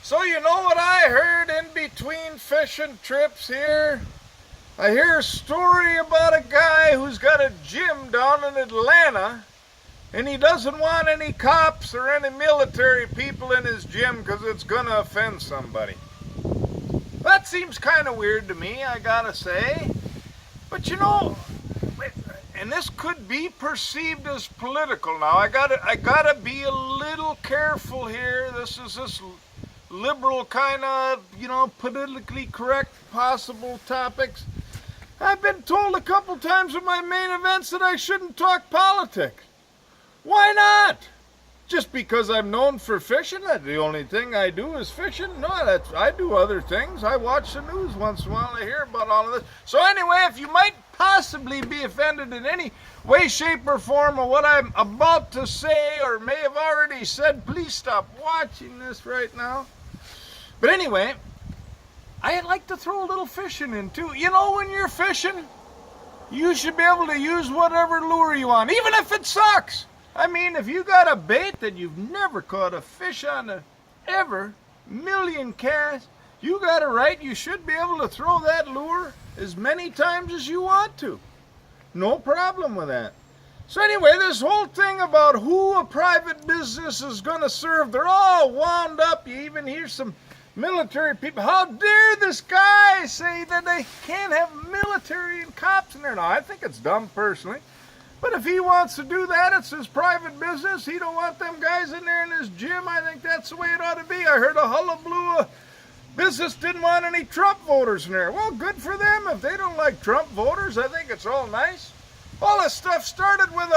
So you know what I heard in between fishing trips here? I hear a story about a guy who's got a gym down in Atlanta, and he doesn't want any cops or any military people in his gym because it's going to offend somebody. That seems kind of weird to me, I gotta say. But you know, and this could be perceived as political now. I gotta be a little careful here. This liberal kind of, politically correct possible topics. I've been told a couple times in my main events that I shouldn't talk politics. Why not? Just because I'm known for fishing? That the only thing I do is fishing? No, I do other things. I watch the news once in a while. I hear about all of this. So anyway, if you might possibly be offended in any way, shape, or form of what I'm about to say or may have already said, please stop watching this right now. But anyway, I'd like to throw a little fishing in too. You know, when you're fishing, you should be able to use whatever lure you want, even if it sucks. I mean, if you got a bait that you've never caught a fish on ever, million casts, you got it right. You should be able to throw that lure as many times as you want to. No problem with that. So anyway, this whole thing about who a private business is going to serve, they're all wound up. You even hear some military people. How dare this guy say that they can't have military and cops in there? Now, I think it's dumb personally. But if he wants to do that, it's his private business. He don't want them guys in there in his gym. I think that's the way it ought to be. I heard a hullabaloo business didn't want any Trump voters in there. Well, good for them. If they don't like Trump voters, I think it's all nice. All this stuff started with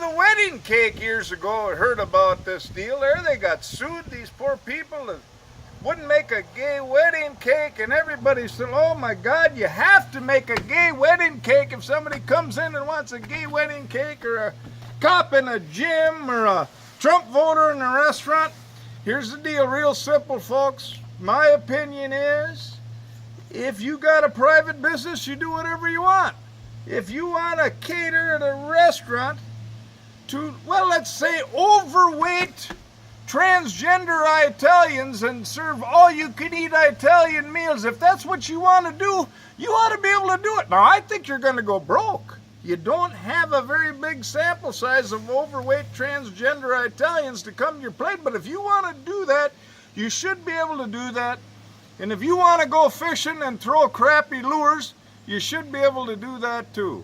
a wedding cake years ago. I heard about this deal there. They got sued, these poor people that wouldn't make a gay wedding cake, and everybody said, oh my God, you have to make a gay wedding cake if somebody comes in and wants a gay wedding cake, or a cop in a gym, or a Trump voter in a restaurant. Here's the deal, real simple, folks. My opinion is, if you got a private business, you do whatever you want. If you want to cater at a restaurant to, well, let's say overweight transgender Italians and serve all-you-can-eat Italian meals, if that's what you want to do, you ought to be able to do it. Now, I think you're going to go broke. You don't have a very big sample size of overweight transgender Italians to come to your plate, but if you want to do that, you should be able to do that. And if you want to go fishing and throw crappy lures, you should be able to do that too.